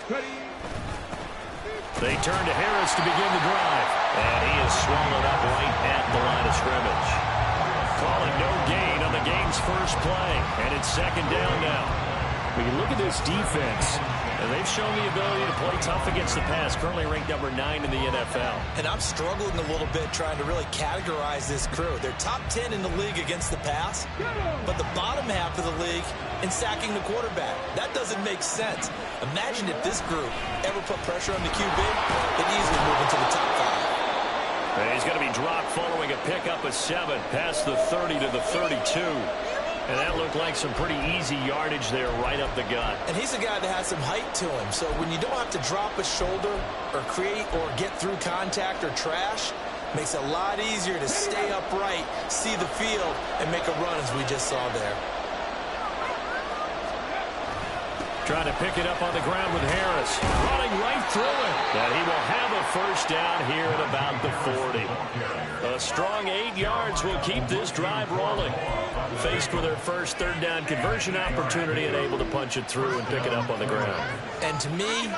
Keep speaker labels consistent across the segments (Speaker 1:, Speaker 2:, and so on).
Speaker 1: They turn to Harris to begin the drive. And he is swallowed up right at the line of scrimmage. Calling no gain on the game's first play. And it's second down now. When you look at this defense, and they've shown the ability to play tough against the pass, currently ranked number 9 in the NFL.
Speaker 2: And I'm struggling a little bit trying to really categorize this crew. They're top 10 in the league against the pass, but the bottom half of the league in sacking the quarterback. That doesn't make sense. Imagine if this group ever put pressure on the QB, they'd easily move into the top 5.
Speaker 1: And he's going to be dropped following a pickup of 7 past the 30 to the 32. And that looked like some pretty easy yardage there right up the gut.
Speaker 2: And he's a guy that has some height to him. So when you don't have to drop a shoulder or create or get through contact or trash, makes it a lot easier to stay upright, see the field, and make a run as we just saw there.
Speaker 1: Trying to pick it up on the ground with Harris. Running right through it. And he will have a first down here at about the 40. A strong 8 yards will keep this drive rolling. Faced with their first third down conversion opportunity and able to punch it through and pick it up on the ground.
Speaker 2: And to me,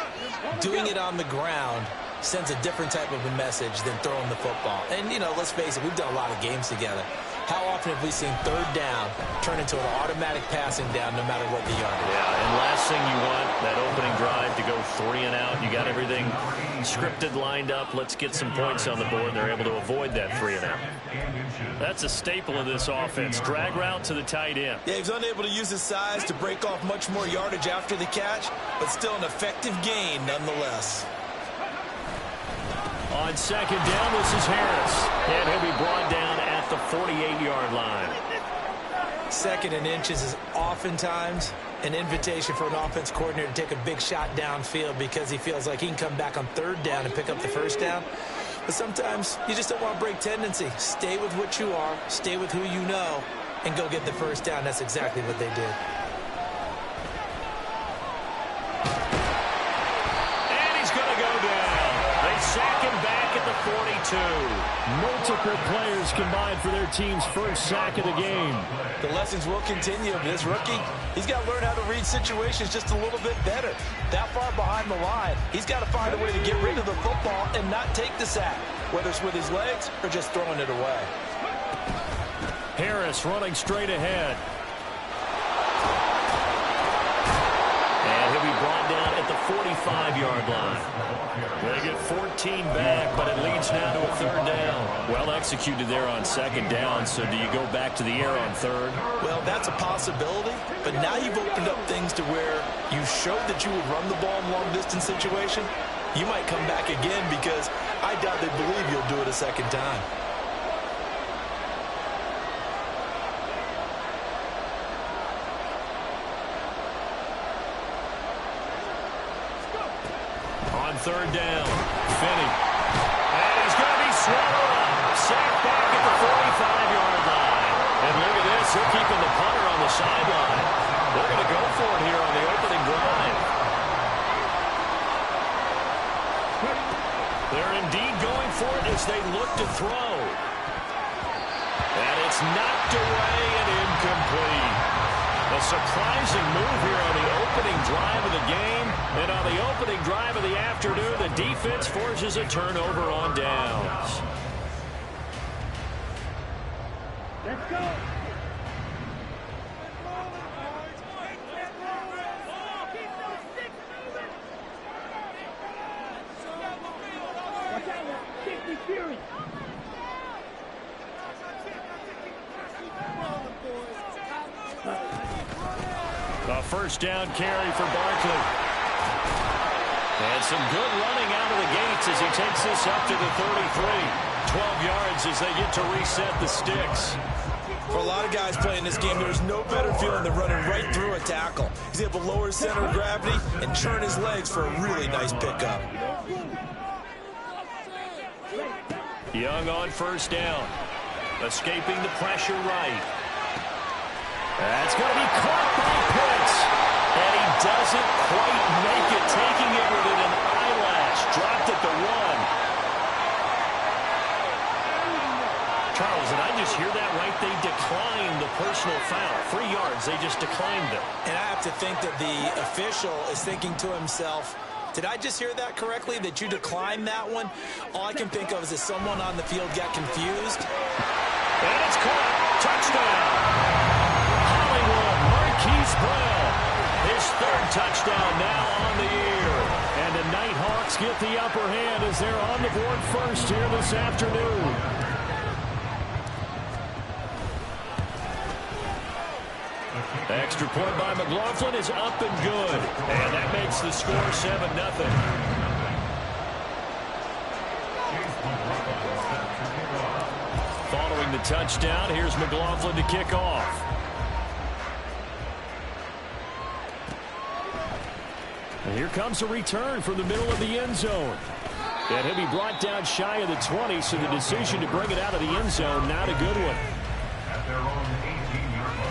Speaker 2: doing it on the ground sends a different type of a message than throwing the football. And, you know, let's face it, we've done a lot of games together. How often have we seen third down turn into an automatic passing down no matter what the yardage?
Speaker 1: Yeah, and last thing you want, that opening drive to go 3 and out. You got everything scripted, lined up. Let's get some points on the board. They're able to avoid that 3 and out. That's a staple of this offense. Drag route to the tight end.
Speaker 2: Yeah, he's unable to use his size to break off much more yardage after the catch, but still an effective gain nonetheless.
Speaker 1: On second down, this is Harris. And he'll be brought down at the 48-yard line.
Speaker 2: Second and inches is oftentimes an invitation for an offense coordinator to take a big shot downfield because he feels like he can come back on third down and pick up the first down. But sometimes you just don't want to break tendency. Stay with what you are, stay with who you know, and go get the first down. That's exactly what they did.
Speaker 1: And he's going to go down. They sack him back at the 42. Multiple players combined for their team's first sack of the game.
Speaker 2: The lessons will continue. This rookie, he's got to learn how to read situations just a little bit better. That far behind the line, he's got to find a way to get rid of the football and not take the sack, whether it's with his legs or just throwing it away.
Speaker 1: Harris running straight ahead. And he'll be brought down at the 45-yard line. They get 14 back, but it leads now to a third down. Well executed there on second down, so do you go back to the air on third?
Speaker 2: Well, that's a possibility, but now you've opened up things to where you showed that you would run the ball in long-distance situation. You might come back again because I doubt they believe you'll do it a second time.
Speaker 1: On third down, Finney. And he's going to be swallowed up. Sacked back at the 45-yard line. And look at this. They're keeping the punter on the sideline. They're going to go for it here on the opening drive. They're indeed going for it as they look to throw. And it's knocked away and incomplete. A surprising move here on the opening drive of the game. And on the opening drive of the afternoon, the defense forces a turnover on downs.
Speaker 3: Let's go.
Speaker 1: A first down carry for Barkley. And some good running out of the gates as he takes this up to the 33. 12 yards as they get to reset the sticks.
Speaker 2: For a lot of guys playing this game, there's no better feeling than running right through a tackle. He's able to lower his center of gravity and churn his legs for a really nice pickup.
Speaker 1: Young on first down. Escaping the pressure right. That's going to be caught by Pitts. And he doesn't quite make it, taking it within an eyelash. Dropped at the 1. Charles, did I just hear that right? They declined the personal foul. 3 yards, they just declined it.
Speaker 2: And I have to think that the official is thinking to himself, Did I just hear that correctly, that you declined that one? All I can think of is that someone on the field got confused.
Speaker 1: And it's caught. Touchdown. Hollywood, Marquise Brown. His third touchdown now on the year. And the Nighthawks get the upper hand as they're on the board first here this afternoon. Extra point by McLaughlin is up and good. And that makes the score 7-0. Following the touchdown, here's McLaughlin to kick off. And here comes a return from the middle of the end zone. And he'll be brought down shy of the 20, so the decision to bring it out of the end zone, not a good one.
Speaker 3: At their own 18-yard line.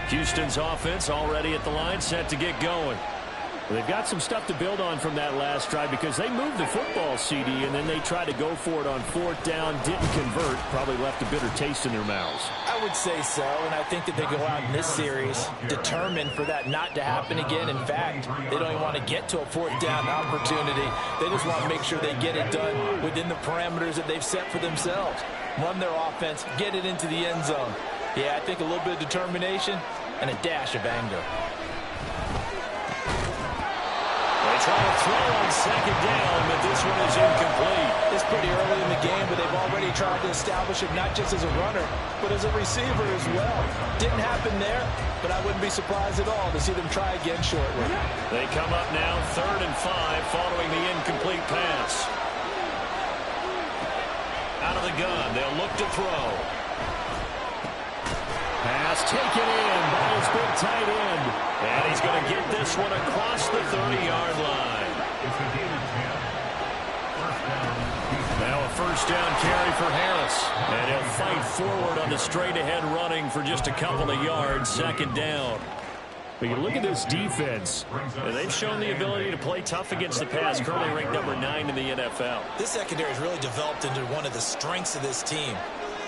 Speaker 1: Houston's offense already at the line, set to get going. They've got some stuff to build on from that last drive because they moved the football, CD, and then they tried to go for it on fourth down, didn't convert, probably left a bitter taste in their mouths.
Speaker 2: I would say so, and I think that they go out in this series determined for that not to happen again. In fact, they don't even want to get to a fourth down opportunity. They just want to make sure they get it done within the parameters that they've set for themselves. Run their offense, get it into the end zone. Yeah, I think a little bit of determination and a dash of anger.
Speaker 1: They try to throw on second down, but this one is incomplete.
Speaker 2: It's pretty early in the game, but they've already tried to establish it not just as a runner, but as a receiver as well. Didn't happen there, but I wouldn't be surprised at all to see them try again shortly.
Speaker 1: They come up now 3rd and 5 following the incomplete pass. Out of the gun, they'll look to throw. Pass taken in by his big tight end. And he's going to get this one across the 30-yard line. Now a first down carry for Harris. And he'll fight forward on the straight-ahead running for just a couple of yards, second down. But you look at this defense, and they've shown the ability to play tough against the pass, currently ranked number 9 in the NFL.
Speaker 2: This secondary has really developed into one of the strengths of this team.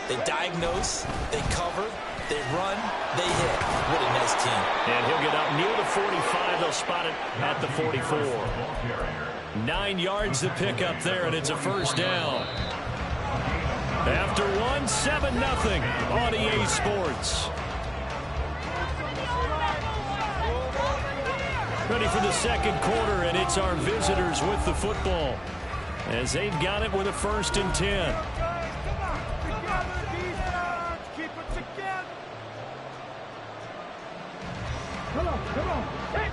Speaker 2: They diagnose, they cover, they run, they hit. What a nice team.
Speaker 1: And he'll get out near the 45. They'll spot it at the 44. 9 yards to pick up there, and it's a first down. After one, 7-0 on EA Sports. Ready for the second quarter, and it's our visitors with the football as they've got it with a 1st and 10.
Speaker 3: Come on. Hey.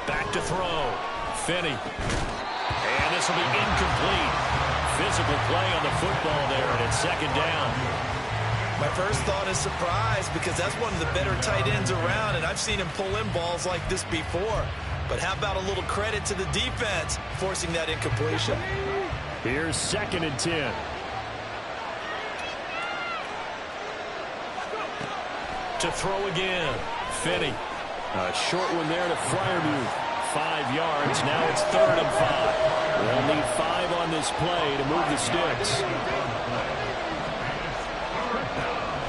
Speaker 1: Back to throw. Finney. And this will be incomplete. Physical play on the football there, and it's second down.
Speaker 2: My first thought is surprise because that's one of the better tight ends around, and I've seen him pull in balls like this before. But how about a little credit to the defense forcing that incompletion?
Speaker 1: Here's 2nd and 10. To throw again. Finney. A short one there to Freiermuth. 5 yards. Now it's 3rd and 5. They'll need 5 on this play to move the sticks.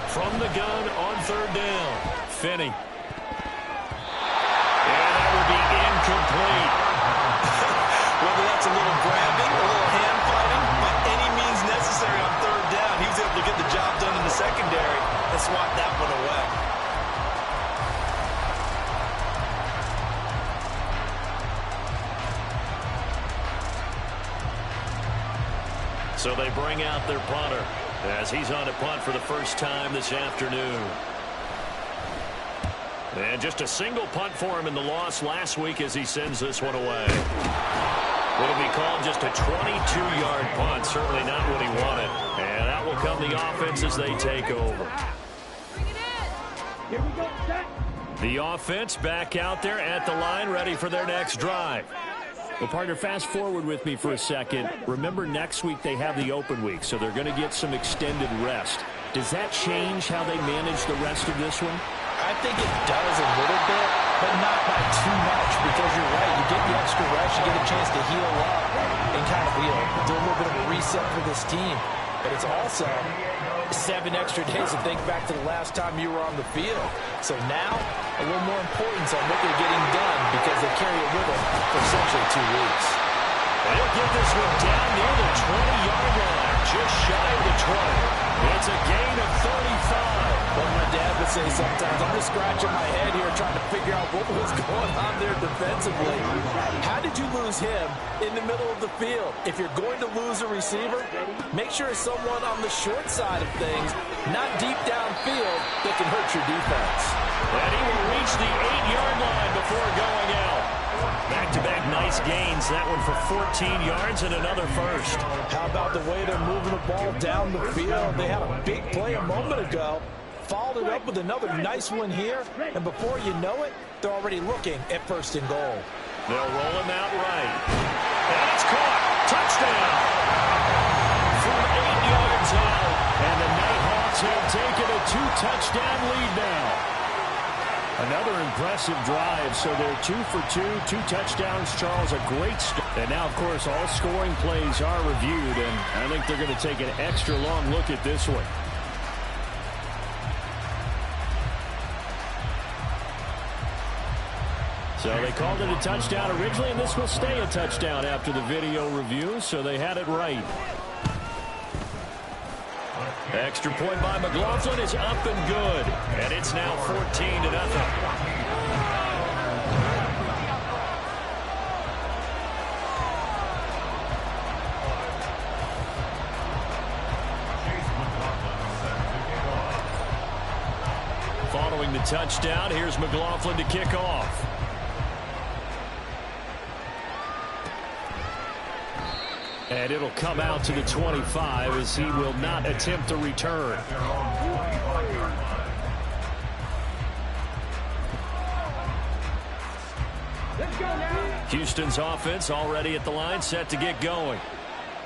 Speaker 1: From the gun on 3rd down. Finney. And that will be incomplete.
Speaker 2: Whether that's a little grabbing, a little hand fighting, by any means necessary on 3rd down, he was able to get the job done in the secondary and swat that one away.
Speaker 1: So they bring out their punter as he's on to punt for the first time this afternoon. And just a single punt for him in the loss last week as he sends this one away. It'll be called just a 22-yard punt. Certainly not what he wanted. And that will come the offense as they take over.
Speaker 3: Here we go, set.
Speaker 1: The offense back out there at the line, ready for their next drive. Well, partner, fast forward with me for a second. Remember, next week they have the open week, so they're going to get some extended rest. Does that change how they manage the rest of this one?
Speaker 2: I think it does a little bit, but not by too much, because you're right. You get the extra rest, you get a chance to heal up and kind of, do a little bit of a reset for this team. But it's also 7 extra days to think back to the last time you were on the field. So now, a little more importance on what they're getting done, because they carry it with them for essentially 2 weeks.
Speaker 1: And he'll get this one down near the 20-yard line, just shy of the 20. It's a gain of 35.
Speaker 2: What my dad would say sometimes, I'm just scratching my head here trying to figure out what was going on there defensively. How did you lose him in the middle of the field? If you're going to lose a receiver, make sure it's someone on the short side of things, not deep downfield, that can hurt your defense.
Speaker 1: And he will reach the 8-yard line before going out. Back-to-back nice gains. That one for 14 yards and another first.
Speaker 2: How about the way they're moving the ball down the field? They had a big play a moment ago. Followed it up with another nice one here. And before you know it, they're already looking at 1st and goal.
Speaker 1: They'll roll him out right. And it's caught. Touchdown. From 8 yards out. And the Nighthawks have taken a 2-touchdown lead now. Another impressive drive, so they're 2 for 2, 2 touchdowns, Charles, a great start. And now, of course, all scoring plays are reviewed, and I think they're going to take an extra long look at this one. So they called it a touchdown originally, and this will stay a touchdown after the video review, so they had it right. Extra point by McLaughlin is up and good. And it's now 14-0. Following the touchdown, here's McLaughlin to kick off. And it'll come out to the 25 as he will not attempt to return. Houston's offense already at the line, set to get going.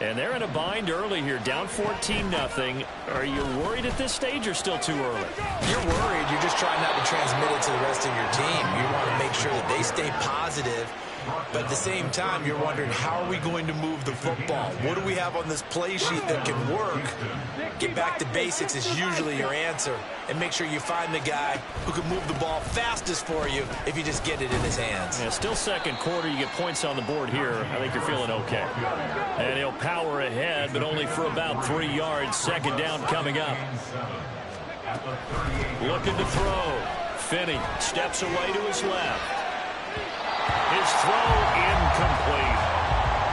Speaker 1: And they're in a bind early here, down 14-0. Are you worried at this stage or still too early?
Speaker 2: You're worried. You're just trying not to transmit it to the rest of your team. You want to make sure that they stay positive. But at the same time, you're wondering, how are we going to move the football? What do we have on this play sheet that can work? Get back to basics is usually your answer. And make sure you find the guy who can move the ball fastest for you if you just get it in his hands.
Speaker 1: Yeah, still second quarter. You get points on the board here. I think you're feeling okay. And he'll power ahead, but only for about 3 yards. Second down coming up. Looking to throw. Finney steps away to his left. His throw incomplete.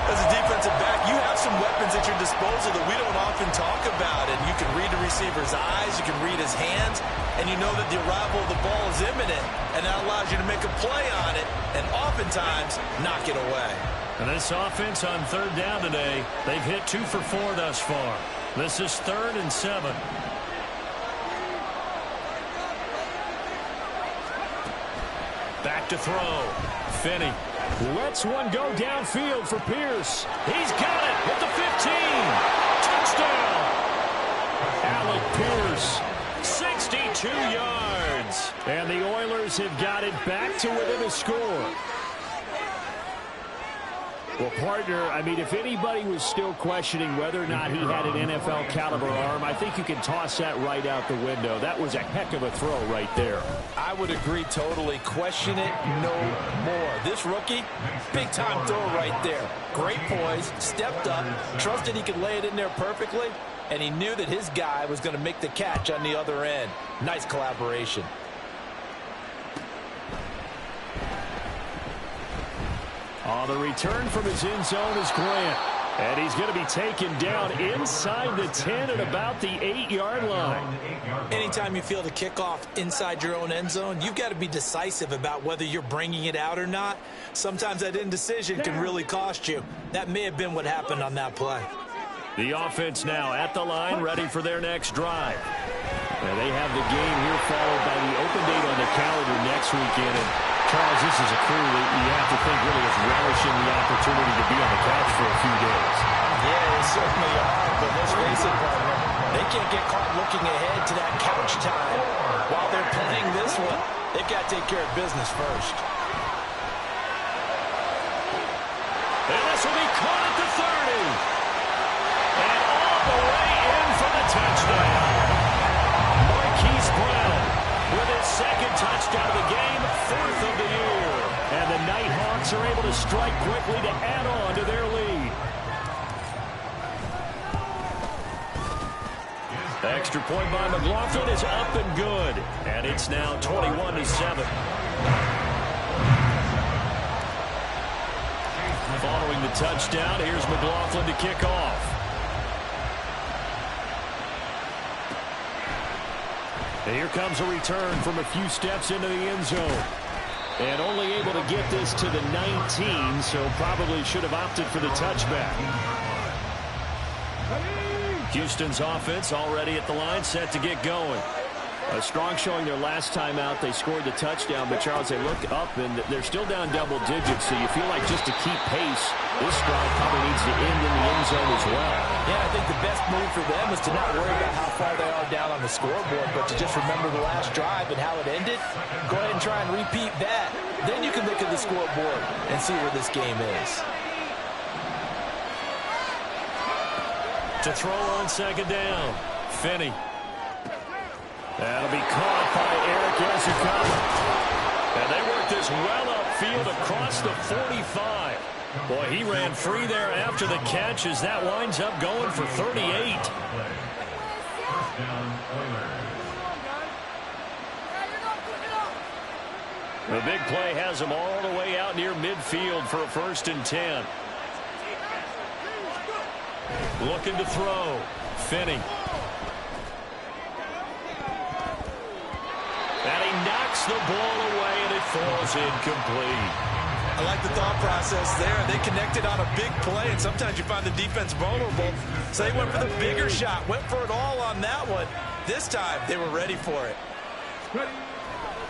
Speaker 2: As a defensive back, you have some weapons at your disposal that we don't often talk about. And you can read the receiver's eyes, you can read his hands, and you know that the arrival of the ball is imminent. And that allows you to make a play on it and oftentimes knock it away.
Speaker 1: And this offense on 3rd down today, they've hit 2 for 4 thus far. This is 3rd and 7. Back to throw. Finney lets one go downfield for Pierce. He's got it at the 15. Touchdown. Alec Pierce, 62 yards. And the Oilers have got it back to within a score. Well, partner, I mean, if anybody was still questioning whether or not he had an NFL caliber arm, I think you can toss that right out the window. That was a heck of a throw right there.
Speaker 2: I would agree totally. Question it no more. This rookie, big-time throw right there. Great poise, stepped up, trusted he could lay it in there perfectly, and he knew that his guy was going to make the catch on the other end. Nice collaboration.
Speaker 1: On the return from his end zone is Grant. And he's going to be taken down inside the 10 at about the 8-yard line.
Speaker 2: Anytime you feel the kickoff inside your own end zone, you've got to be decisive about whether you're bringing it out or not. Sometimes that indecision can really cost you. That may have been what happened on that play.
Speaker 1: The offense now at the line, ready for their next drive. And they have the game here followed by the open date on the calendar next weekend. And Charles, this is a crew that you have to think really is relishing the opportunity to be on the couch for a few days.
Speaker 2: Yeah, they certainly are, but let's face it, partner, they can't get caught looking ahead to that couch time. While they're playing this one, they've got to take care of business first.
Speaker 1: And this will be caught at the 30. And all the way in for the touchdown. Marquise Brown with his second touchdown of the game, 4th of the year. And the Nighthawks are able to strike quickly to add on to their lead. The extra point by McLaughlin is up and good. And it's now 21-7. Following the touchdown, here's McLaughlin to kick off. And here comes a return from a few steps into the end zone. And only able to get this to the 19, so probably should have opted for the touchback. Houston's offense already at the line, set to get going. A strong showing their last time out. They scored the touchdown, but Charles, they look up and they're still down double digits, so you feel like just to keep pace, this drive probably needs to end in the end zone as well.
Speaker 2: Yeah, I think the best move for them is to not worry about how far they are down on the scoreboard, but to just remember the last drive and how it ended. Go ahead and try and repeat that. Then you can look at the scoreboard and see where this game is.
Speaker 1: To throw on second down, Finney. That'll be caught by Eric Ezekama. And they work this well upfield across the 45. Boy, he ran free there after the catch as that winds up going for 38. The big play has him all the way out near midfield for a 1st and 10. Looking to throw. Finney. And he knocks the ball away, and it falls incomplete.
Speaker 2: I like the thought process there. They connected on a big play, and sometimes you find the defense vulnerable. So they went for the bigger shot, went for it all on that one. This time, they were ready for it.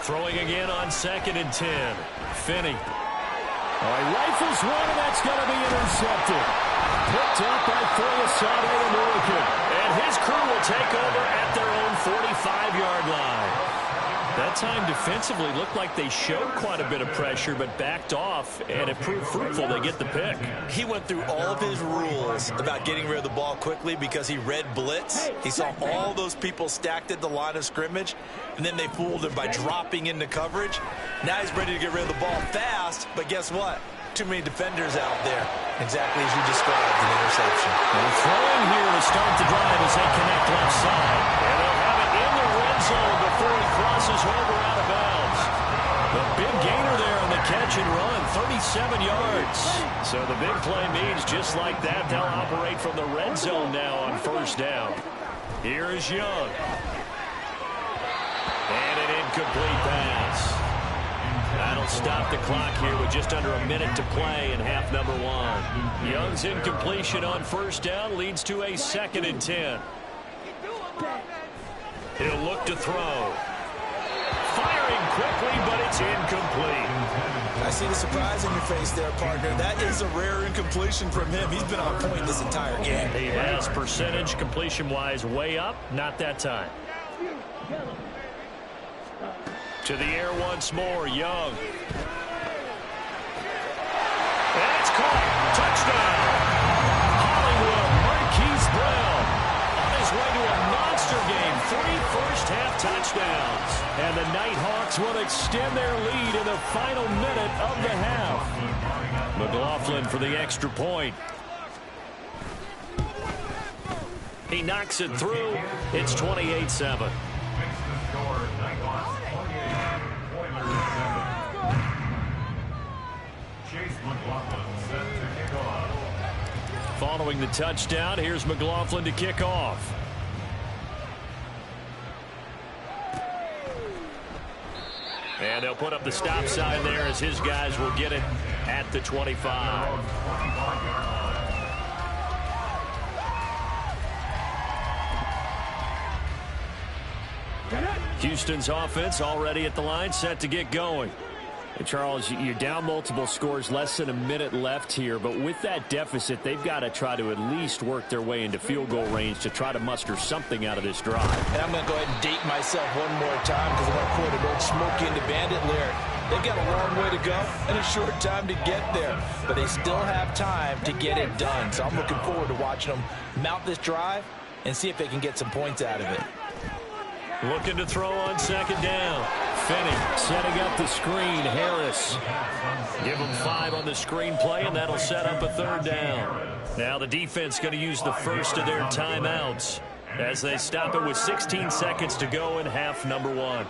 Speaker 1: Throwing again on 2nd and 10. Finney. Oh, he rifles one, and that's going to be intercepted. Picked up by Foyesade American. And his crew will take over at their own 45-yard line. That time defensively looked like they showed quite a bit of pressure but backed off, and it proved fruitful. They get the pick.
Speaker 2: He went through all of his rules about getting rid of the ball quickly because he read blitz. He saw all those people stacked at the line of scrimmage, and then they fooled him by dropping into coverage. Now he's ready to get rid of the ball fast, but guess what? Too many defenders out there. Exactly as you described, an interception.
Speaker 1: And throwing here to start the drive as they connect left side. And they'll have it in the red zone before he crosses over out of bounds. The big gainer there on the catch and run, 37 yards. So the big play means just like that, they'll operate from the red zone now on 1st down. Here is Young. And an incomplete pass. That'll stop the clock here with just under a minute to play in half number 1. Young's incompletion on 1st down leads to a 2nd and 10. He'll look to throw. Firing quickly, but it's incomplete.
Speaker 2: I see the surprise in your face there, partner. That is a rare incompletion from him. He's been on point this entire game.
Speaker 1: He has percentage completion-wise way up. Not that time. To the air once more, Young. And it's caught. Touchdown. Hollywood, Marquise Brown. On his way to a monster game. 3 first-half touchdowns. And the Nighthawks will extend their lead in the final minute of the half. McLaughlin for the extra point. He knocks it through. It's 28-7. Following the touchdown, here's McLaughlin to kick off. And they'll put up the stop sign there as his guys will get it at the 25. Houston's offense already at the line, set to get going. And Charles, you're down multiple scores, less than a minute left here. But with that deficit, they've got to try to at least work their way into field goal range to try to muster something out of this drive.
Speaker 2: And I'm going to go ahead and date myself one more time because I'm going to quote an old Smokey and the Bandit lyric. They've got a long way to go and a short time to get there. But they still have time to get it done. So I'm looking forward to watching them mount this drive and see if they can get some points out of it.
Speaker 1: Looking to throw on second down. Finney setting up the screen. Harris. Give them 5 on the screen play, and that'll set up a third down. Now the defense going to use the first of their timeouts as they stop it with 16 seconds to go in half number 1.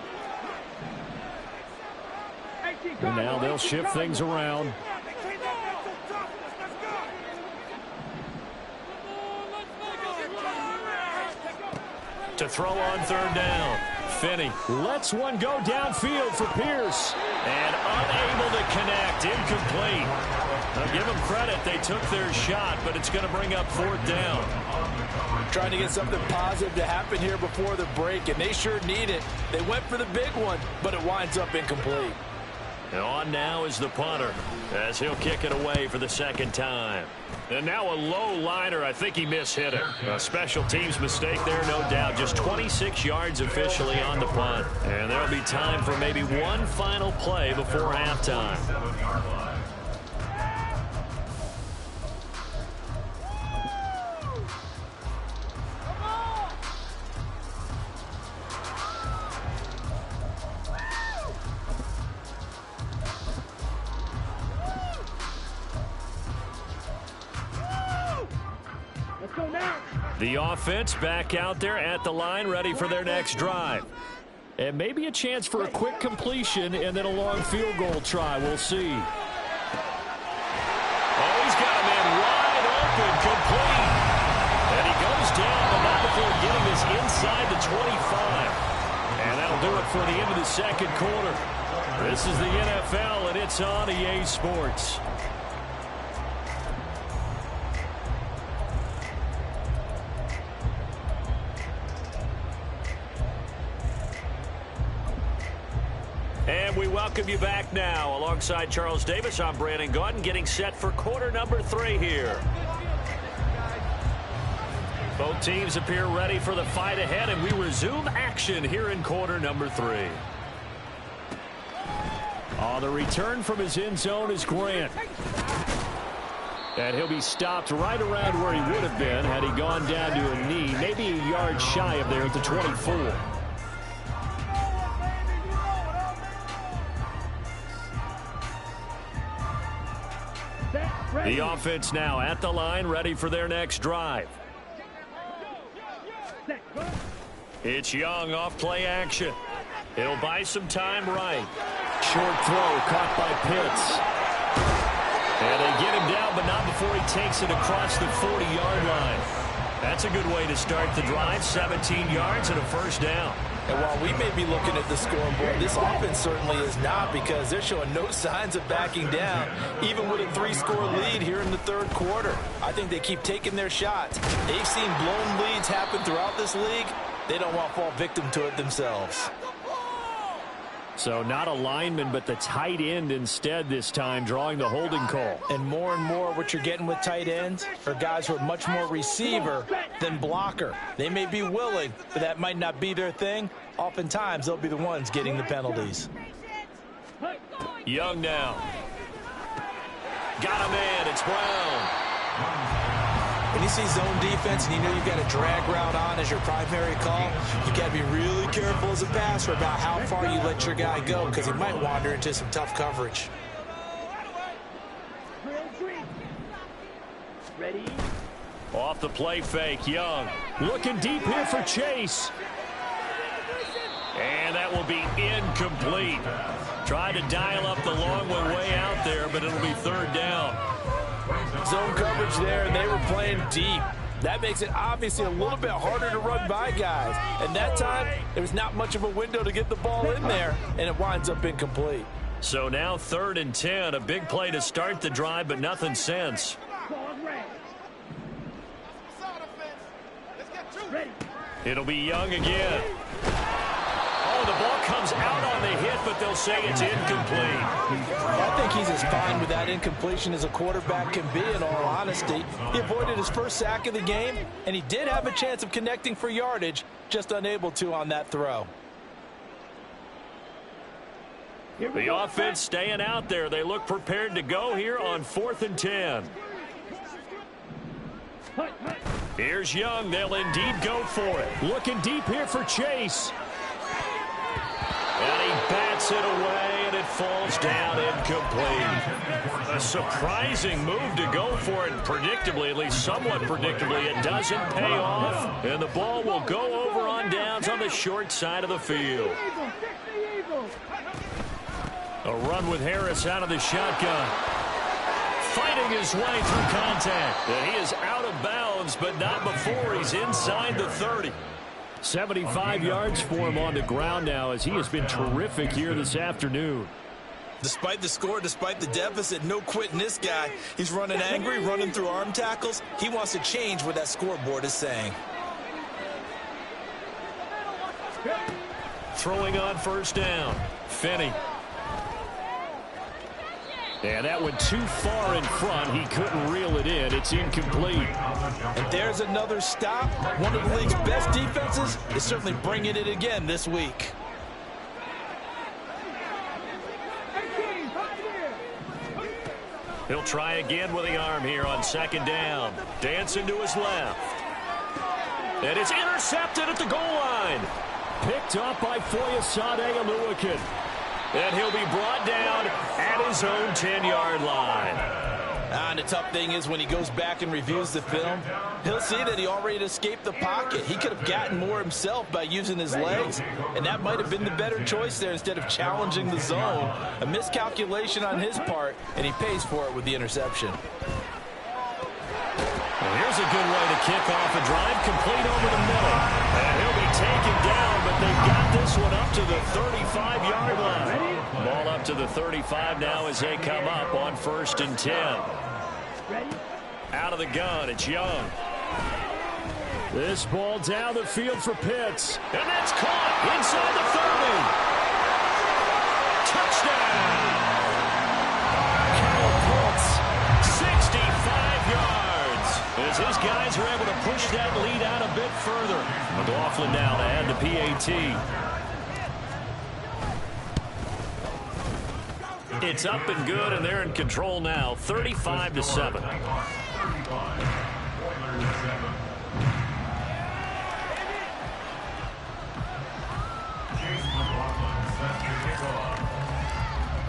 Speaker 1: And now they'll shift things around. To throw on third down. Finney lets one go downfield for Pierce. And unable to connect. Incomplete. Now give them credit. They took their shot, but it's going to bring up fourth down.
Speaker 2: Trying to get something positive to happen here before the break, and they sure need it. They went for the big one, but it winds up incomplete.
Speaker 1: And on now is the punter as he'll kick it away for the second time. And now a low liner. I think he mishit it. A special teams mistake there, no doubt. Just 26 yards officially on the punt. And there'll be time for maybe one final play before halftime. The offense back out there at the line, ready for their next drive. And maybe a chance for a quick completion and then a long field goal try. We'll see. Oh, he's got a man wide open, complete. And he goes down, but not before getting this inside the 25. And that'll do it for the end of the second quarter. This is the NFL, and it's on EA Sports. And we welcome you back now. Alongside Charles Davis, I'm Brandon Gaudin, getting set for quarter number 3 here. Both teams appear ready for the fight ahead, and we resume action here in quarter number 3. On the return from his end zone is Grant. And he'll be stopped right around where he would have been had he gone down to a knee, maybe a yard shy of there at the 24. The offense now at the line, ready for their next drive. It's Young off play action. It'll buy some time right. Short throw caught by Pitts. And they get him down, but not before he takes it across the 40-yard line. That's a good way to start the drive. 17 yards and a first down.
Speaker 2: And while we may be looking at the scoreboard, this offense certainly is not, because they're showing no signs of backing down, even with a 3-score lead here in the third quarter. I think they keep taking their shots. They've seen blown leads happen throughout this league. They don't want to fall victim to it themselves.
Speaker 1: So not a lineman, but the tight end instead this time, drawing the holding call.
Speaker 2: And more what you're getting with tight ends are guys who are much more receiver than blocker. They may be willing, but that might not be their thing. Oftentimes, they'll be the ones getting the penalties.
Speaker 1: Young now. Got a man. It's Brown.
Speaker 2: When you see zone defense and you know you've got a drag route on as your primary call, you've got to be really careful as a passer about how far you let your guy go, because he might wander into some tough coverage.
Speaker 3: Ready?
Speaker 1: Off the play fake, Young. Looking deep here for Chase. And that will be incomplete. Tried to dial up the long one way out there, but it'll be third down.
Speaker 2: Zone coverage there, and they were playing deep. That makes it obviously a little bit harder to run by guys. And that time, there was not much of a window to get the ball in there, and it winds up incomplete.
Speaker 1: So now 3rd and 10, a big play to start the drive, but nothing since. It'll be Young again. Oh, and the ball comes out on the hit, but they'll say it's incomplete.
Speaker 2: I think he's as fine with that incompletion as a quarterback can be, in all honesty. He avoided his first sack of the game, and he did have a chance of connecting for yardage, just unable to on that throw.
Speaker 1: The offense staying out there. They look prepared to go here on 4th and 10. Here's Young. They'll indeed go for it. Looking deep here for Chase. And he bats it away, and it falls down incomplete. A surprising move to go for it, and predictably, at least somewhat predictably, it doesn't pay off. And the ball will go over on downs on the short side of the field. A run with Harris out of the shotgun. Fighting his way through contact. And he is out of bounds, but not before he's inside the 30. 75 yards for him on the ground now, as he has been terrific here this afternoon.
Speaker 2: Despite the score, despite the deficit, no quitting this guy. He's running angry, running through arm tackles. He wants to change what that scoreboard is saying.
Speaker 1: Throwing on first down. Finney. And that went too far in front. He couldn't reel it in. It's incomplete.
Speaker 2: And there's another stop. One of the league's best defenses is certainly bringing it again this week.
Speaker 1: He'll try again with the arm here on 2nd down. Dancing to his left. And it's intercepted at the goal line. Picked up by Foyesade Aluakin. And he'll be brought down at his own 10-yard line.
Speaker 2: And the tough thing is when he goes back and reviews the film, he'll see that he already escaped the pocket. He could have gotten more himself by using his legs, and that might have been the better choice there instead of challenging the zone. A miscalculation on his part, and he pays for it with the interception.
Speaker 1: Well, here's a good way to kick off a drive, complete over the middle. And he'll be taken down, but they've got this one up to the 35-yard line. Ball up to the 35 now as they come up on 1st and 10. Out of the gun, it's Young. This ball down the field for Pitts. And that's caught inside the 30. Touchdown! Carroll Pitts, 65 yards. As his guys are able to push that lead out a bit further. McLaughlin now to add the PAT. It's up and good, and they're in control now, 35-7.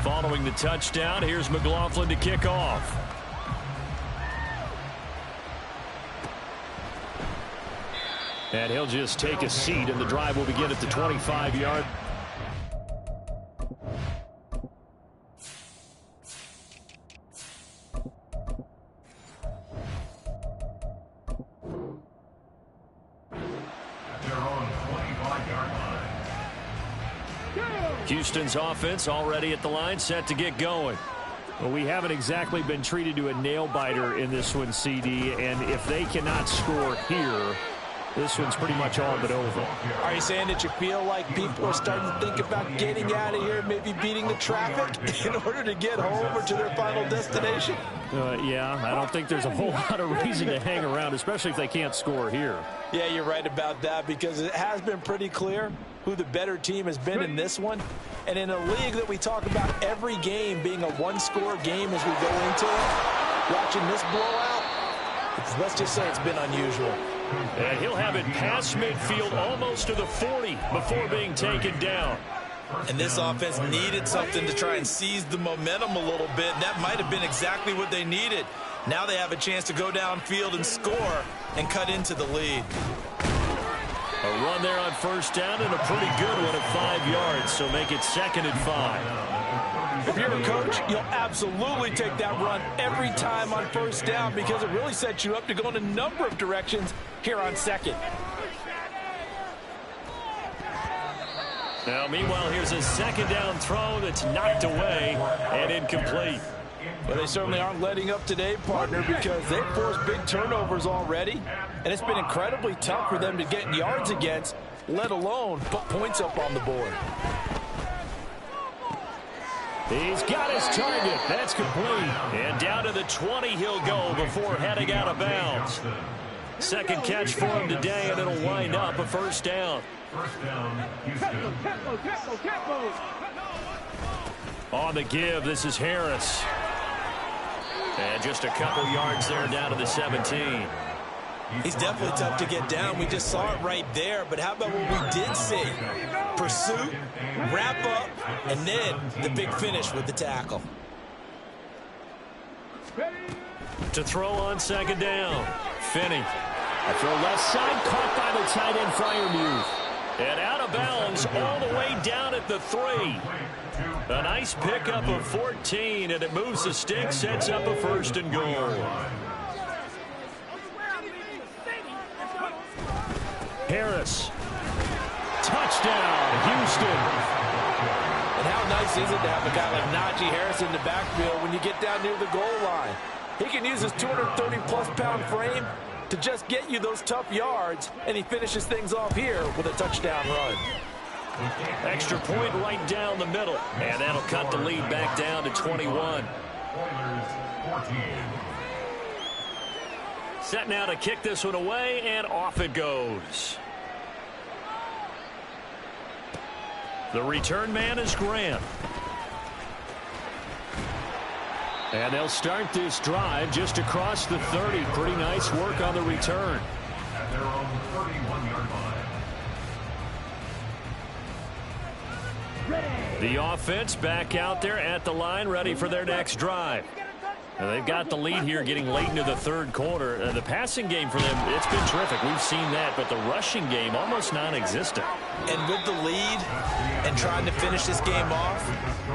Speaker 1: Following the touchdown, here's McLaughlin to kick off. And he'll just take a seat, and the drive will begin at the 25-yard. Houston's offense already at the line, set to get going. Well, we haven't exactly been treated to a nail-biter in this one, CD, and if they cannot score here, this one's pretty much all but over.
Speaker 2: Are you saying that you feel like people are starting to think about getting out of here, maybe beating the traffic in order to get home or to their final destination?
Speaker 1: Yeah, I don't think there's a whole lot of reason to hang around, especially if they can't score here.
Speaker 2: Yeah, you're right about that, because it has been pretty clear who the better team has been in this one. And in a league that we talk about every game being a one-score game as we go into it, watching this blowout, let's just say it's been unusual.
Speaker 1: And he'll have it past midfield almost to the 40 before being taken down.
Speaker 2: And this offense needed something to try and seize the momentum a little bit. And that might have been exactly what they needed. Now they have a chance to go downfield and score and cut into the lead.
Speaker 1: A run there on first down, and a pretty good one at 5 yards, so make it 2nd and 5.
Speaker 2: If you're a coach, you'll absolutely take that run every time on first down, because it really sets you up to go in a number of directions here on 2nd.
Speaker 1: Now, meanwhile, here's a 2nd down throw that's knocked away and incomplete.
Speaker 2: But they certainly aren't letting up today, partner, because they've forced big turnovers already, and it's been incredibly tough for them to get yards against. let alone put points up on the board.
Speaker 1: He's got his target. That's complete. And down to the 20 he'll go before heading out of bounds. Second catch for him today, and it'll wind up a first down.
Speaker 3: First down, Houston.
Speaker 1: On the give, this is Harris. And just a couple yards there down to the 17.
Speaker 2: He's definitely tough to get down. We just saw it right there. But how about what we did see? Pursuit, wrap up, and then the big finish with the tackle.
Speaker 1: To throw on second down. Finney. A throw left side, caught by the tight end Freiermuth. And out of bounds all the way down at the 3. A nice pickup of 14, and it moves the stick, sets up a first and goal. Harris. Touchdown, Houston.
Speaker 2: And how nice is it to have a guy like Najee Harris in the backfield when you get down near the goal line? He can use his 230-plus pound frame to just get you those tough yards, and he finishes things off here with a touchdown run.
Speaker 1: Extra point right down the middle, and that'll cut the lead back down to 21. Set now to kick this one away, and off it goes. The return man is Grant. And they'll start this drive just across the 30. Pretty nice work on the return.
Speaker 3: At their own 31-yard line.
Speaker 1: The offense back out there at the line, ready for their next drive. Now they've got the lead here getting late into the third quarter. The passing game for them, it's been terrific. We've seen that, but the rushing game almost non-existent.
Speaker 2: And with the lead and trying to finish this game off,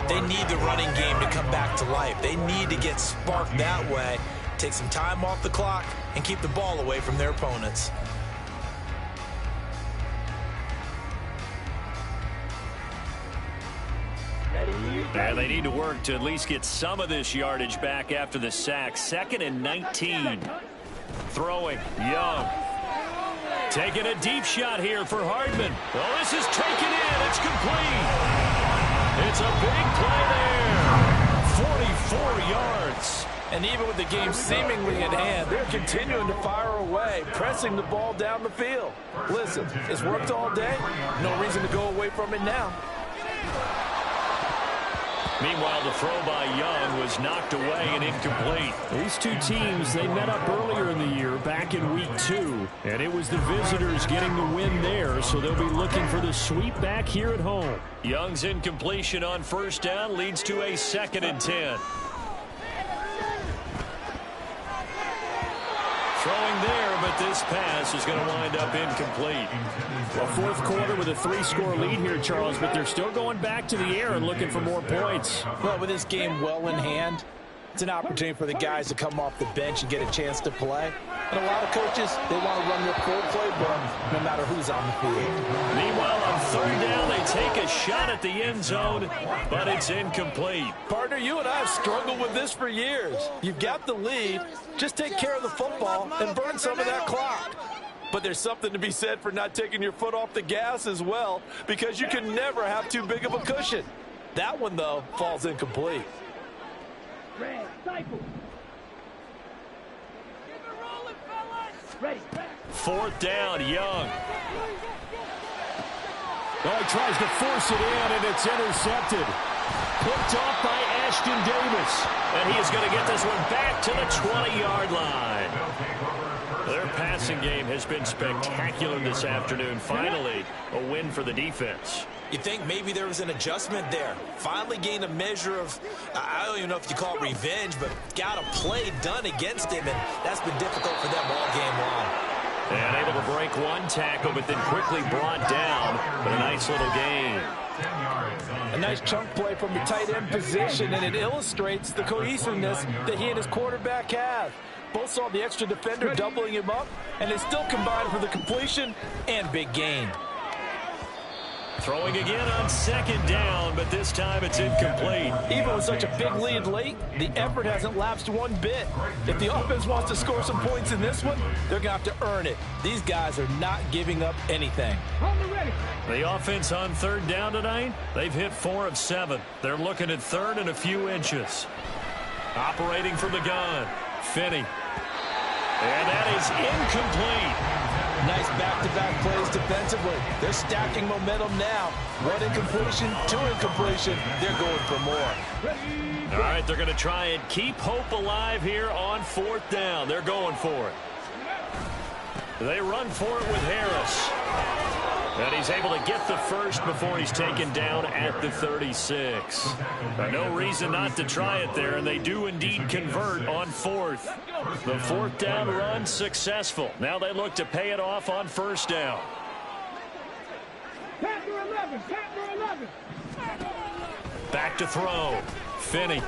Speaker 2: they need the running game to come back to life. They need to get sparked that way, take some time off the clock, and keep the ball away from their opponents.
Speaker 1: And they need to work to at least get some of this yardage back after the sack. 2nd and 19. Throwing, Young. Taking a deep shot here for Hardman. Oh, this is taken in. It's complete. It's a big play there. 44 yards.
Speaker 2: And even with the game seemingly in hand, they're continuing to fire away, pressing the ball down the field. Listen, it's worked all day. No reason to go away from it now.
Speaker 1: Meanwhile, the throw by Young was knocked away and incomplete.
Speaker 4: These two teams, they met up earlier in the year, back in week 2. And it was the visitors getting the win there, so they'll be looking for the sweep back here at home.
Speaker 1: Young's incompletion on first down leads to a 2nd and 10. Throwing there, but this pass is going to wind up incomplete.
Speaker 4: Well, fourth quarter with a 3-score lead here, Charles, but they're still going back to the air and looking for more points.
Speaker 2: Well, with this game well in hand, it's an opportunity for the guys to come off the bench and get a chance to play. And a lot of coaches, they want to run their full playbook no matter who's on the field.
Speaker 1: Meanwhile, on third down, they take a shot at the end zone, but it's incomplete.
Speaker 2: Partner, you and I have struggled with this for years. You've got the lead. Just take care of the football and burn some of that clock. But there's something to be said for not taking your foot off the gas as well, because you can never have too big of a cushion. That one, though, falls incomplete.
Speaker 1: Fourth down, Young.
Speaker 4: Oh, he tries to force it in, and it's intercepted.
Speaker 1: Picked off by Ashton Davis. And he is going to get this one back to the 20-yard line. Their passing game has been spectacular this afternoon. Finally, a win for the defense.
Speaker 2: You think maybe there was an adjustment there. Finally gained a measure of, I don't even know if you call it revenge, but got a play done against him, and that's been difficult for them all game long.
Speaker 1: And able to break one tackle, but then quickly brought down. But a nice little gain.
Speaker 2: A nice chunk play from the tight end position, and it illustrates the cohesiveness that he and his quarterback have. Both saw the extra defender doubling him up, and they still combined for the completion and big gain.
Speaker 1: Throwing again on second down, but this time it's incomplete.
Speaker 2: Even with such a big lead late, the effort hasn't lapsed one bit. If the offense wants to score some points in this one, they're going to have to earn it. These guys are not giving up anything.
Speaker 1: The offense on third down tonight, they've hit 4 of 7. They're looking at third and a few inches. Operating from the gun, Finney. And that is incomplete.
Speaker 2: Nice back-to-back plays defensively. They're stacking momentum now. One incompletion, 2 incompletion. They're going for more.
Speaker 1: All right, they're going to try and keep hope alive here on fourth down. They're going for it. They run for it with Harris. And he's able to get the first before he's taken down at the 36. No reason not to try it there, and they do indeed convert on fourth. The fourth down run successful. Now they look to pay it off on first down. Back to throw. Finney.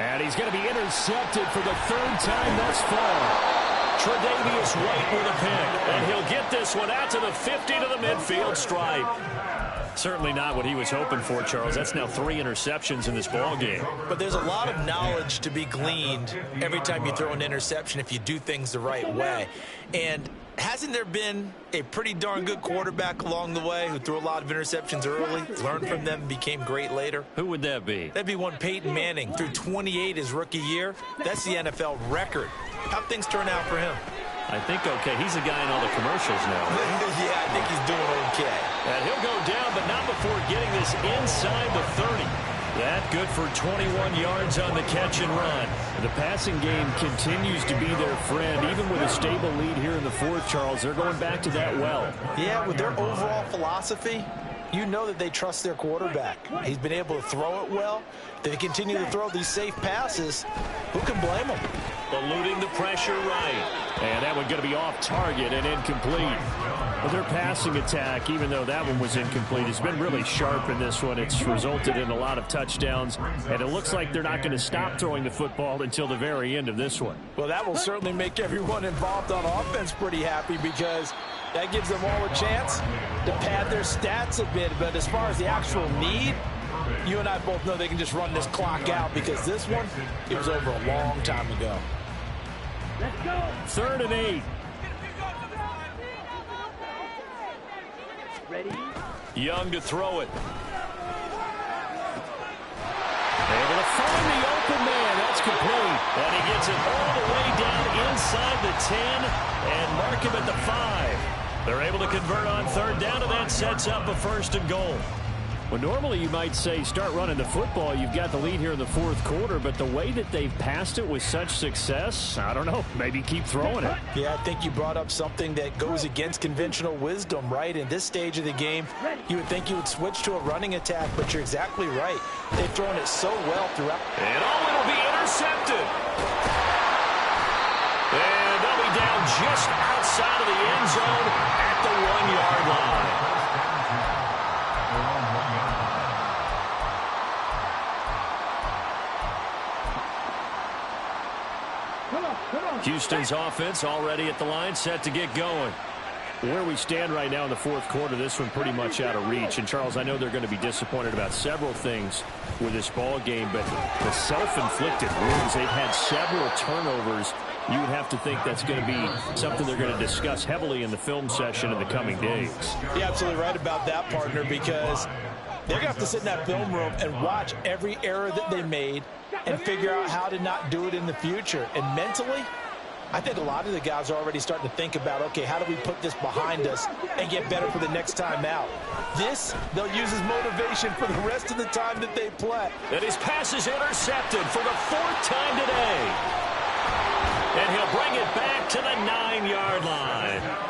Speaker 4: And he's going to be intercepted for the third time thus far.
Speaker 1: Tre'Davious White with a pick, and he'll get this one out to the 50 to the midfield stripe. Certainly not what he was hoping for, Charles. That's now 3 interceptions in this ball game.
Speaker 2: But there's a lot of knowledge to be gleaned every time you throw an interception if you do things the right way. And hasn't there been a pretty darn good quarterback along the way who threw a lot of interceptions early, learned from them, and became great later?
Speaker 1: Who would that be?
Speaker 2: That'd be one Peyton Manning. Threw 28 his rookie year. That's the NFL record. How'd things turn out for him?
Speaker 1: I think okay. He's a guy in all the commercials now.
Speaker 2: Yeah, I think he's doing okay.
Speaker 1: And he'll go down, but not before getting this inside the 30. That good for 21 yards on the catch and run.
Speaker 4: The passing game continues to be their friend. Even with a stable lead here in the fourth, Charles, they're going back to that well.
Speaker 2: Yeah, with their overall philosophy, you know that they trust their quarterback. He's been able to throw it well. They continue to throw these safe passes. Who can blame them?
Speaker 1: Eluding the pressure right.
Speaker 4: And that one going to be off target and incomplete. But their passing attack, even though that one was incomplete, has been really sharp in this one. It's resulted in a lot of touchdowns, and it looks like they're not going to stop throwing the football until the very end of this one.
Speaker 2: Well, that will certainly make everyone involved on offense pretty happy because that gives them all a chance to pad their stats a bit. But as far as the actual need, you and I both know they can just run this clock out because this one, it was over a long time ago.
Speaker 4: Let's go. 3rd and 8.
Speaker 5: Ready?
Speaker 1: Young to throw it.
Speaker 4: Able to find the open man. That's complete.
Speaker 1: And he gets it all the way down inside the 10 and mark him at the 5. They're able to convert on third down, and that sets up a 1st and goal.
Speaker 4: Well, normally you might say start running the football. You've got the lead here in the fourth quarter, but the way that they've passed it with such success, I don't know, maybe keep throwing it.
Speaker 2: Yeah, I think you brought up something that goes against conventional wisdom, right? In this stage of the game, you would think you would switch to a running attack, but you're exactly right. They've thrown it so well throughout.
Speaker 1: And it'll be intercepted. And they'll be down just outside of the end zone at the 1-yard line. Houston's offense already at the line, set to get going.
Speaker 4: Where we stand right now in the fourth quarter, this one pretty much out of reach. And, Charles, I know they're going to be disappointed about several things with this ball game, but the self-inflicted wounds, they've had several turnovers. You would have to think that's going to be something they're going to discuss heavily in the film session in the coming days.
Speaker 2: You're absolutely right about that, partner, because they're going to have to sit in that film room and watch every error that they made and figure out how to not do it in the future. And mentally, I think a lot of the guys are already starting to think about, okay, how do we put this behind us and get better for the next time out? This, they'll use as motivation for the rest of the time that they play.
Speaker 1: And his pass is intercepted for the 4th time today. And he'll bring it back to the 9-yard line.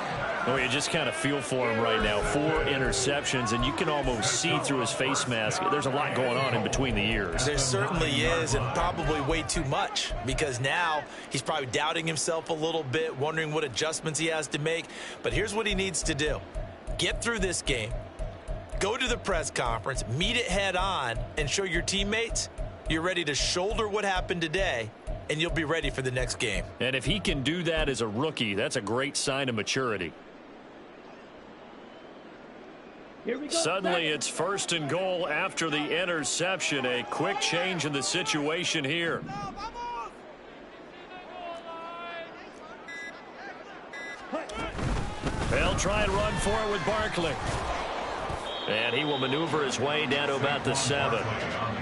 Speaker 1: Oh, you just kind of feel for him right now. 4 interceptions, and you can almost see through his face mask. There's a lot going on in between the ears.
Speaker 2: There certainly is, and probably way too much, because now he's probably doubting himself a little bit, wondering what adjustments he has to make. But here's what he needs to do. Get through this game, go to the press conference, meet it head on, and show your teammates you're ready to shoulder what happened today, and you'll be ready for the next game.
Speaker 1: And if he can do that as a rookie, that's a great sign of maturity. Suddenly it's 1st and goal after the interception. A quick change in the situation here. They'll try and run for it with Barkley. And he will maneuver his way down to about the 7.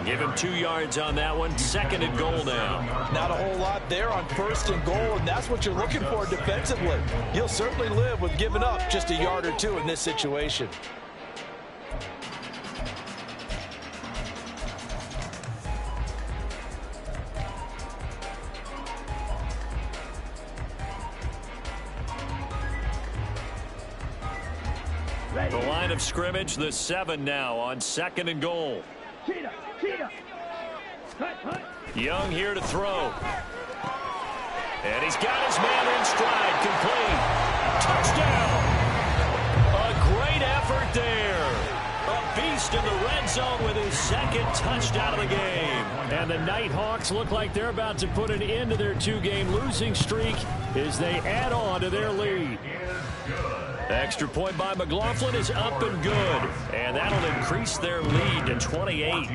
Speaker 1: Give him 2 yards on that one. 2nd and goal now.
Speaker 2: Not a whole lot there on 1st and goal, and that's what you're looking for defensively. You'll certainly live with giving up just a yard or 2 in this situation.
Speaker 1: The line of scrimmage, the 7 now on 2nd and goal. Young here to throw. And he's got his man in stride. Complete. Touchdown. A great effort there. A beast in the red zone with his 2nd touchdown of the game.
Speaker 4: And the Nighthawks look like they're about to put an end to their 2-game losing streak as they add on to their lead.
Speaker 1: Extra point by McLaughlin is up and good. And that'll increase their lead to 28.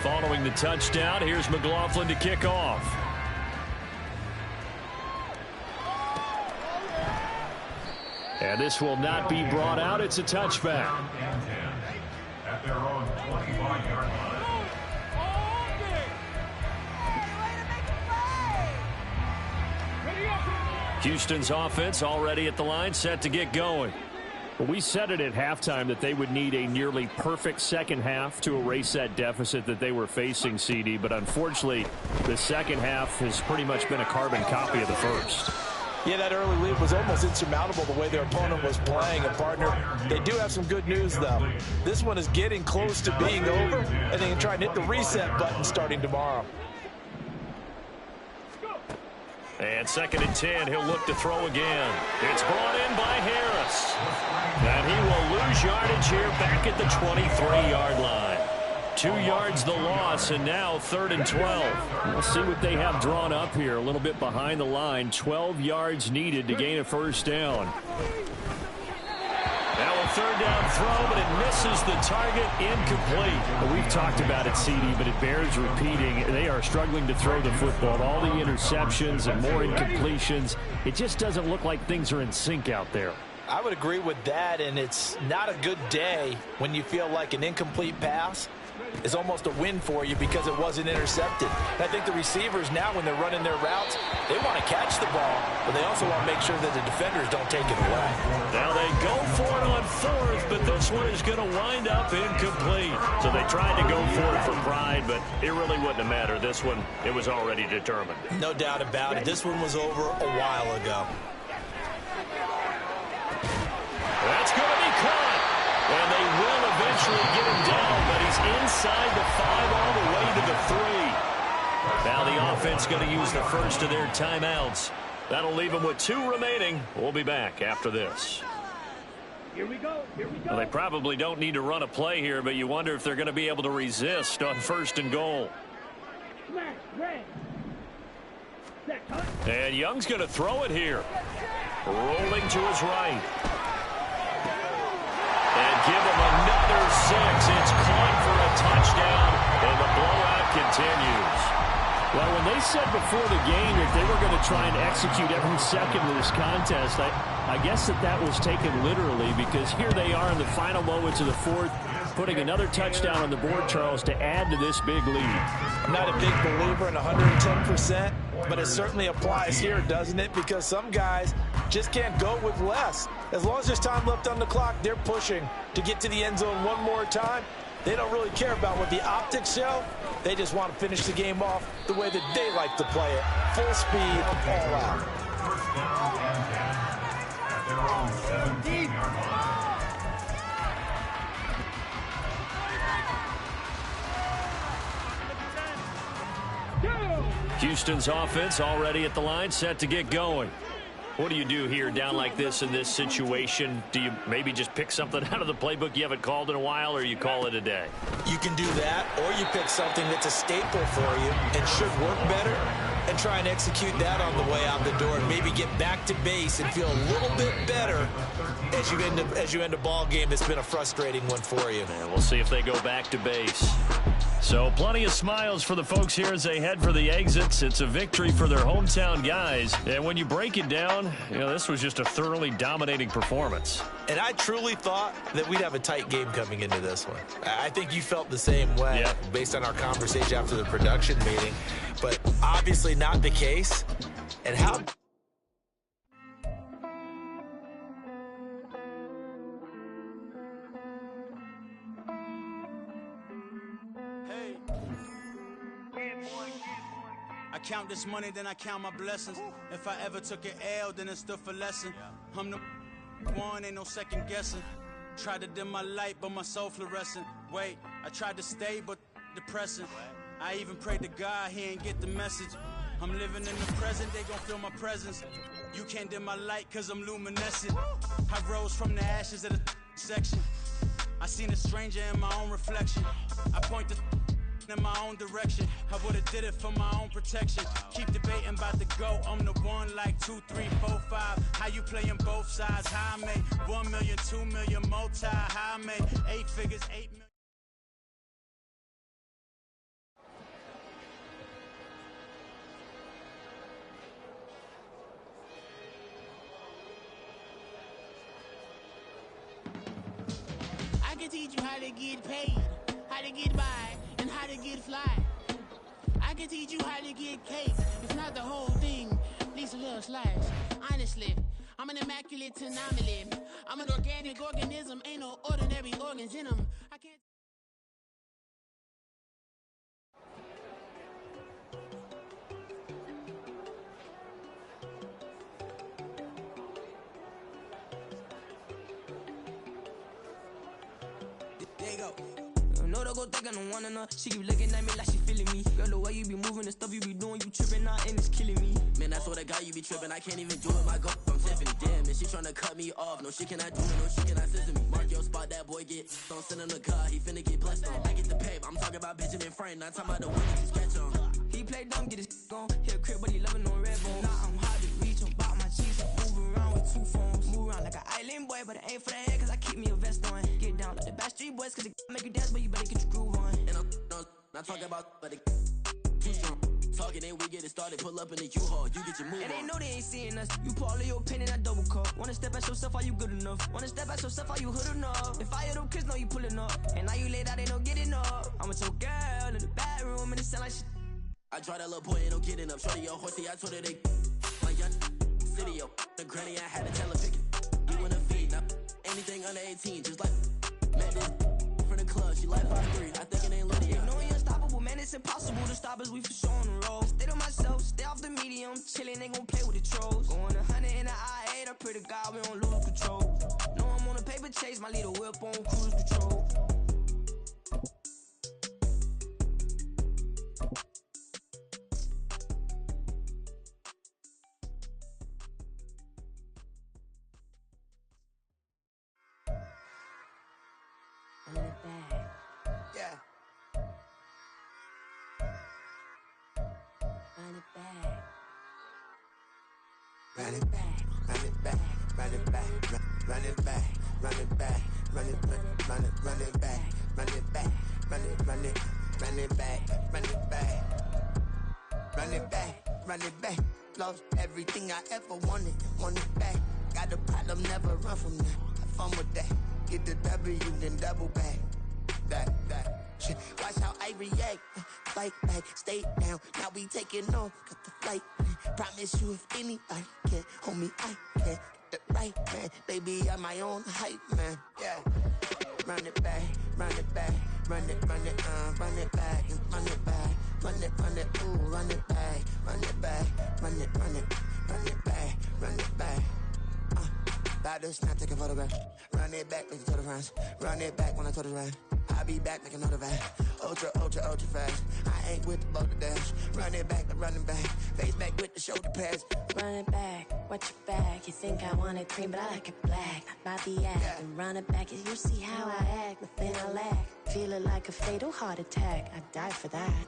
Speaker 1: Following the touchdown, here's McLaughlin to kick off.
Speaker 4: And this will not be brought out. It's a touchback.
Speaker 3: At their own 25-yard line.
Speaker 1: Houston's offense already at the line, set to get going.
Speaker 4: Well, we said it at halftime that they would need a nearly perfect second half to erase that deficit that they were facing, CD. But unfortunately, the second half has pretty much been a carbon copy of the first.
Speaker 2: Yeah, that early lead was almost insurmountable the way their opponent was playing. And, partner, they do have some good news, though. This one is getting close to being over, and they can try and hit the reset button starting tomorrow.
Speaker 1: And 2nd and 10, he'll look to throw again. It's brought in by Harris. And he will lose yardage here back at the 23-yard line. 2 yards the loss, and now 3rd and 12.
Speaker 4: We'll see what they have drawn up here. A little bit behind the line. 12 yards needed to gain a 1st down.
Speaker 1: Now a 3rd down throw, but it misses the target, incomplete.
Speaker 4: Well, we've talked about it, CD, but it bears repeating. They are struggling to throw the football. All the interceptions and more incompletions. It just doesn't look like things are in sync out there.
Speaker 2: I would agree with that, and it's not a good day when you feel like an incomplete pass is almost a win for you because it wasn't intercepted. I think the receivers now, when they're running their routes, they want to catch the ball, but they also want to make sure that the defenders don't take it away.
Speaker 1: Now they go for it on 4th, but this one is going to wind up incomplete. So they tried to go for it for pride, but it really wouldn't have mattered. This one, it was already determined.
Speaker 2: No doubt about it. This one was over a while ago.
Speaker 1: That's going to be caught. And they will eventually get him down, but he's inside the 5 all the way to the 3. Now the offense going to use the first of their timeouts. That'll leave them with 2 remaining. We'll be back after this.
Speaker 5: Here we go. Here we go.
Speaker 1: Well, they probably don't need to run a play here, but you wonder if they're going to be able to resist on 1st and goal.
Speaker 5: Smash, red.
Speaker 1: And Young's going to throw it here. Rolling to his right. And give him another 6. It's caught for a touchdown, and the blowout continues.
Speaker 4: Well, when they said before the game that they were going to try and execute every second of this contest, I guess that was taken literally, because here they are in the final moments of the 4th, putting another touchdown on the board, Charles, to add to this big lead.
Speaker 2: I'm not a big believer in 110%, but it certainly applies here, doesn't it? Because some guys just can't go with less. As long as there's time left on the clock, they're pushing to get to the end zone one more time. They don't really care about what the optics show. They just want to finish the game off the way that they like to play it. Full speed, all out.
Speaker 3: 1st down and 10 at their own 17-yard line.
Speaker 1: Houston's offense already at the line, set to get going. What do you do here down like this in this situation? Do you maybe just pick something out of the playbook you haven't called in a while, or you call it a day?
Speaker 2: You can do that, or you pick something that's a staple for you and should work better. and try and execute that on the way out the door and maybe get back to base and feel a little bit better as you end a ball game that's been a frustrating one for you.
Speaker 4: And we'll see if they go back to base. So plenty of smiles for the folks here as they head for the exits. It's a victory for their hometown guys. And when you break it down, this was just a thoroughly dominating performance.
Speaker 2: And I truly thought that we'd have a tight game coming into this one. I think you felt the same way based on our conversation after the production meeting. But obviously not the case. And how...
Speaker 6: I count this money, then I count my blessings. If I ever took an L, then it stood for lesson. I'm the one, ain't no second guessing. Tried to dim my light, but my soul fluorescent. Wait, I tried to stay, but depressing. I even prayed to God, he ain't get the message. I'm living in the present, they gon' feel my presence. You can't dim my light, cause I'm luminescent. I rose from the ashes of the section. I seen a stranger in my own reflection. I point the in my own direction. I would've did it for my own protection. Keep debating about the go. I'm the one like 2, 3, 4, 5. How you playing both sides? How I made 1 million, 2 million, multi. How I made 8 figures, 8 million.
Speaker 7: I can teach you how to get paid, how to get by, and how to get fly. I can teach you how to get cake. It's not the whole thing, at least a little slice. Honestly, I'm an immaculate anomaly. I'm an organic organism, ain't no ordinary organs in them. I can't...
Speaker 8: There you go. No, don't go think I don't wanna know. She keep looking at me like she feeling me. Girl, the way you be moving, the stuff you be doing, you tripping out and it's killing me. Man, I swear to God, you be tripping. I can't even do it. My girl, I'm Tiffany. Damn, and she tryna cut me off. No, she cannot do it. No, she cannot scissor me. Mark your spot, that boy get. Don't send him the car. He finna get blessed on. I get the paper. I'm talking about Benjamin Frank. Not talking about the one that you sketch on. He play dumb, get his gone. Hit a crib, but he loving on red bone. Now I'm hard to reach. I'm about my cheese. Move around with 2 phones. Move around like an island boy, but it ain't for the head, cause I keep me a vest on. Get down like the Backstreet Boys, cause it make you dance, but you better get your groove on. And I'm not talking about, but it too strong. Talking and we get it started, pull up in the U-Haul, you get your move on. And they know they ain't seeing us. You pull all of your pen in that double cup. Wanna step at yourself, are you good enough? Wanna step at yourself, are you hood enough? If I hear them kids, know you pulling up. And now you laid out, they don't get enough. I'm with your girl in the bedroom, and it sound like shit. I draw that little boy, ain't no getting up. Shorty, your horsey, I told her they my young city, yo. The granny, I had to tell her pick it. You in a feed, now anything under 18, just like met this from the club. She like 5'3", I think it ain't Lydia. You know we unstoppable, man, it's impossible to stop us. We for sure on the road. Stay to myself, stay off the medium, chillin', ain't gon' play with the trolls. Going 100 in the I-8, I pray to God we don't lose control. Know I'm on a paper chase, my little whip on cruise control.
Speaker 9: Run it back, run it back, run it back, run it back, run it back, run it back, run it back, run it back, run it back, run it back, run it back, run it back. Lost everything I ever wanted, want it back. Got a problem, never run from that. Have fun with that. Get the W, then double back. That. Shit. Watch how I react. Fight back, stay down. Now we taking off, got the flight. Promise you if anybody can hold me, I can get the right man. Baby, I'm my own hype man. Yeah. Run it back, run it back, run it back, run it back, run it back, ooh, run it back, run it back, run it back, run it back. About to snap, take a photograph. Run it back, make it to the friends. Run it back when I told it right. I'll be back, make another ride. Ultra fast. I ain't with the boat to dash. Run it back, running back. Face back with the shoulder pads.
Speaker 10: Run it back, watch your back. You think I want it cream, but I like it black. Not the act. And run it back, you see how I act. But then I lack. Feel it like a fatal heart attack. I'd die for that.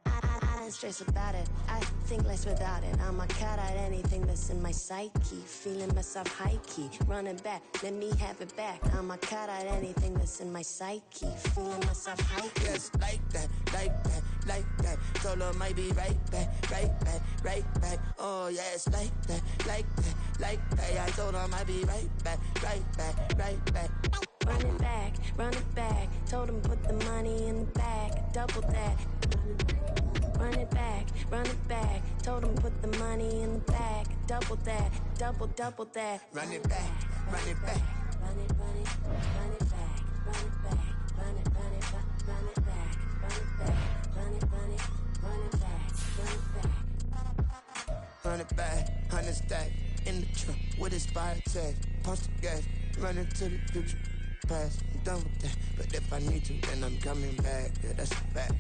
Speaker 10: I don't stress about it. I think less without it. I'ma cut out anything that's in my psyche. Feeling myself high-key. Running back, let me have it back. I'ma cut out anything that's in my psyche. Feeling myself high-key.
Speaker 9: Yes, like that, like that, like that. Solo might be right back, right back, right back. Oh, yes, like that, like that, like that. I told him I'd be right back, right back, right back.
Speaker 10: Run it back, run it back. Told him put the money in the bag. Double that. Run it back, run it back. Told him put the money in the bag. Double that, double that.
Speaker 9: Run it back, run it back.
Speaker 10: Run it, run it, run it back, run it back, run it, run it, run it back, run it back, run it, run it, run it back, run it back.
Speaker 9: 100 back, 100 stack in the trunk with his fire tag. Punch the gas, running to the future. Past, I'm done with that. But if I need to, then I'm coming back. Yeah, that's a fact.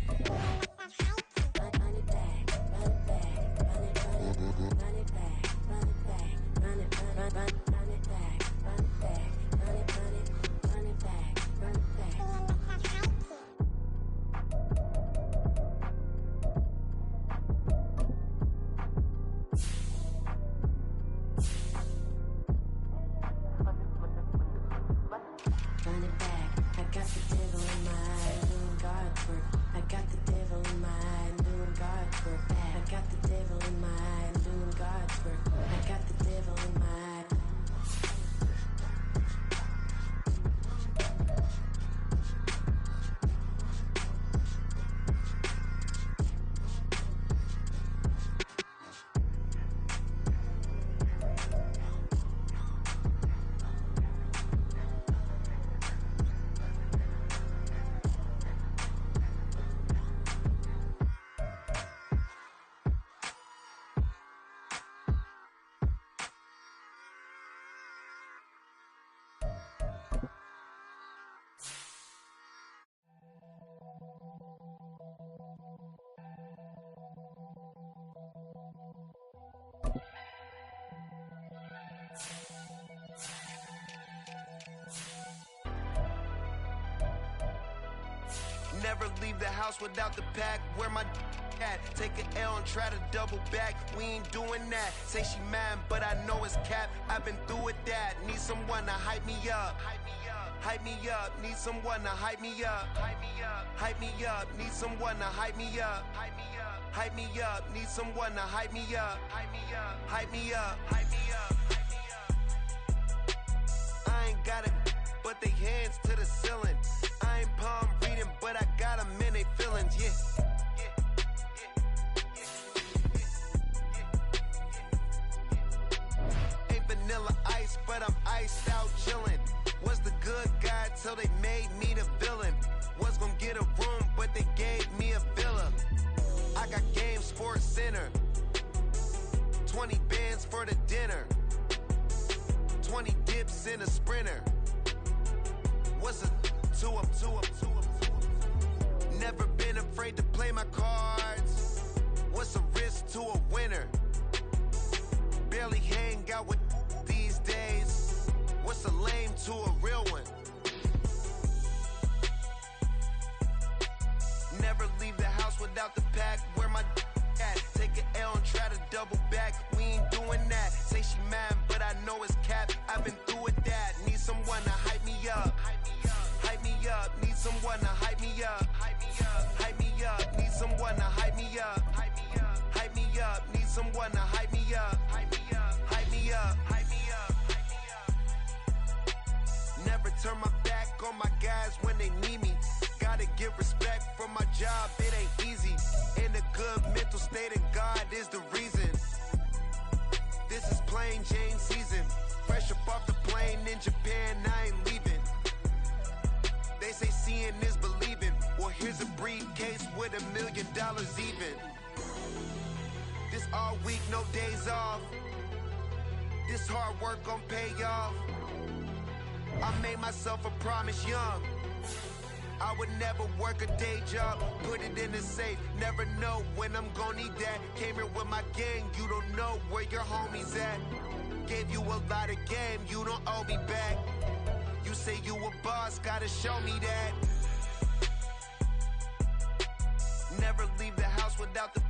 Speaker 10: Run it back, run it back, run it, run it, run it back, run it back, run it, run it back, run it back, run it, run it, run it back, run it back. Run it back, I got the devil in my eye, doing God's work. I got the devil in my eye, doing God's work. I got the devil in my eye, doing God's work. I got the devil in my eye.
Speaker 9: Never leave the house without the pack. Where my at? Take an L and try to double back. We ain't doing that. Say she mad, but I know it's cap. I've been through with that. Need someone to hype me up. Hype me up. Need someone to hype me up. Hype me up. Hype me up. Need someone to hype me up. Hype me up. Hype me up. Need someone to hype me up. Hype me up. Hype me up. Hype me up. I ain't got it, but they hands to the ceiling. I ain't palm reading, but I got them in they feelings, yeah. Ain't vanilla ice, but I'm iced out chillin'. Was the good guy till they made me the villain. Was gonna get a room, but they gave me a villa. I got game, Sports Center. 20 bands for the dinner. 20 dips in a sprinter. What's a two up? Never been afraid to play my cards. What's a risk to a winner? Barely hang out with these days. What's a lame to a real one? Never leave the house without the pack. Where my at? Take an L and try to double back. We ain't doing that. Say she mad, but I know it's cap. I've been through with that. Need someone to hype me up. Hype me up. Need someone to hype me up. Hype me up. Hype me up. Need someone to hype me up. Hype me up. Hype me up. Need someone to hype me up. Hype me up. Hype me up. Hype me up. Never turn my back on my guys when they need me. Gotta give respect for my job, it ain't easy. In a good mental state and God is the reason. This is plain Jane season. Fresh up off the plane in Japan, I ain't leaving. They say seeing is believing. Well, here's a briefcase with $1 million even. This all week, no days off. This hard work gon' pay off. I made myself a promise young. I would never work a day job, put it in the safe. Never know when I'm gon' need that. Came here with my gang, you don't know where your homies at. Gave you a lot of game, you don't owe me back. You say you a boss, gotta show me that. Never leave the house without the